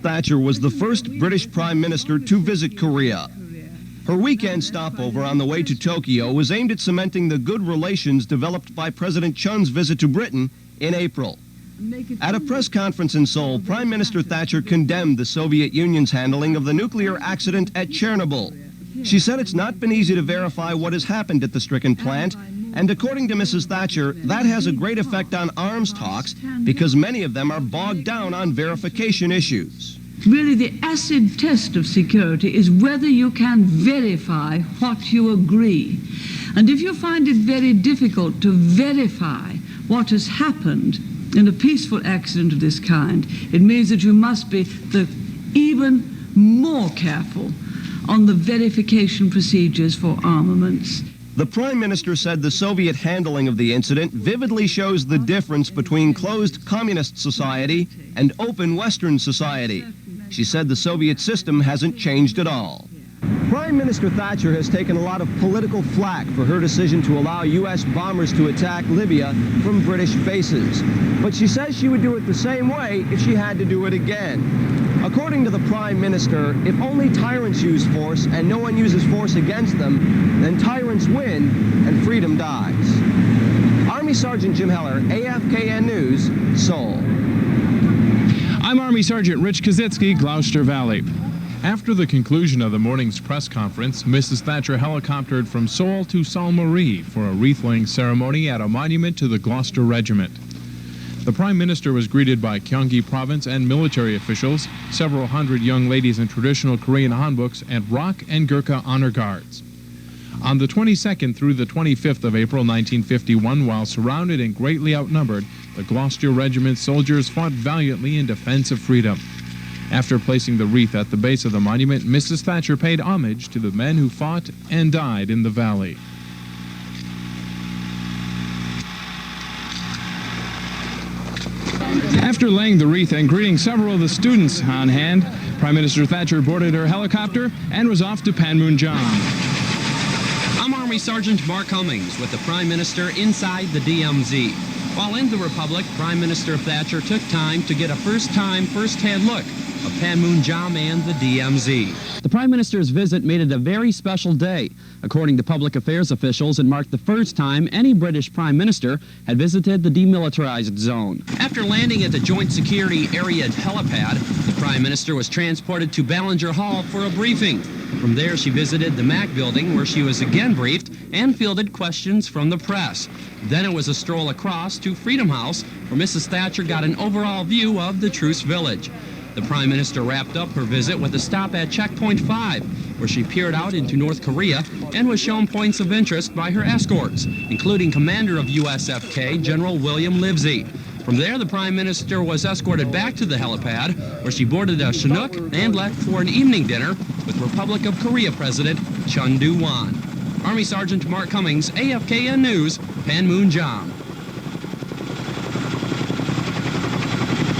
Thatcher was the first British Prime Minister to visit Korea. Her weekend stopover on the way to Tokyo was aimed at cementing the good relations developed by President Chun's visit to Britain in April. At a press conference in Seoul, Prime Minister Thatcher condemned the Soviet Union's handling of the nuclear accident at Chernobyl. She said it's not been easy to verify what has happened at the stricken plant, and according to Mrs. Thatcher, that has a great effect on arms talks because many of them are bogged down on verification issues. Really, the acid test of security is whether you can verify what you agree. And if you find it very difficult to verify what has happened in a peaceful accident of this kind, it means that you must be even more careful on the verification procedures for armaments. The Prime Minister said the Soviet handling of the incident vividly shows the difference between closed communist society and open Western society. She said the Soviet system hasn't changed at all. Prime Minister Thatcher has taken a lot of political flack for her decision to allow U.S. bombers to attack Libya from British bases. But she says she would do it the same way if she had to do it again. According to the Prime Minister, if only tyrants use force and no one uses force against them, then tyrants win and freedom dies. Army Sergeant Jim Heller, AFKN News, Seoul. I'm Army Sergeant Rich Kositzky, Gloucester Valley. After the conclusion of the morning's press conference, Mrs. Thatcher helicoptered from Seoul to Sault Marie for a wreath-laying ceremony at a monument to the Gloucester Regiment. The Prime Minister was greeted by Gyeonggi Province and military officials, several hundred young ladies in traditional Korean hanboks, and ROK and Gurkha honor guards. On the 22nd through the 25th of April 1951, while surrounded and greatly outnumbered, the Gloucester Regiment's soldiers fought valiantly in defense of freedom. After placing the wreath at the base of the monument, Mrs. Thatcher paid homage to the men who fought and died in the valley. After laying the wreath and greeting several of the students on hand, Prime Minister Thatcher boarded her helicopter and was off to Panmunjom. I'm Army Sergeant Mark Cummings with the Prime Minister inside the DMZ. While in the Republic, Prime Minister Thatcher took time to get a first-hand look of Panmunjom and the DMZ. The Prime Minister's visit made it a very special day. According to public affairs officials, it marked the first time any British Prime Minister had visited the demilitarized zone. After landing at the Joint Security Area helipad, the Prime Minister was transported to Ballinger Hall for a briefing. From there, she visited the MAC building, where she was again briefed and fielded questions from the press. Then it was a stroll across to Freedom House, where Mrs. Thatcher got an overall view of the Truce Village. The Prime Minister wrapped up her visit with a stop at Checkpoint 5, where she peered out into North Korea and was shown points of interest by her escorts, including Commander of USFK, General William Livesey. From there, the Prime Minister was escorted back to the helipad, where she boarded a Chinook and left for an evening dinner with Republic of Korea President Chun Doo-hwan. Army Sergeant Mark Cummings, AFKN News, Panmunjom.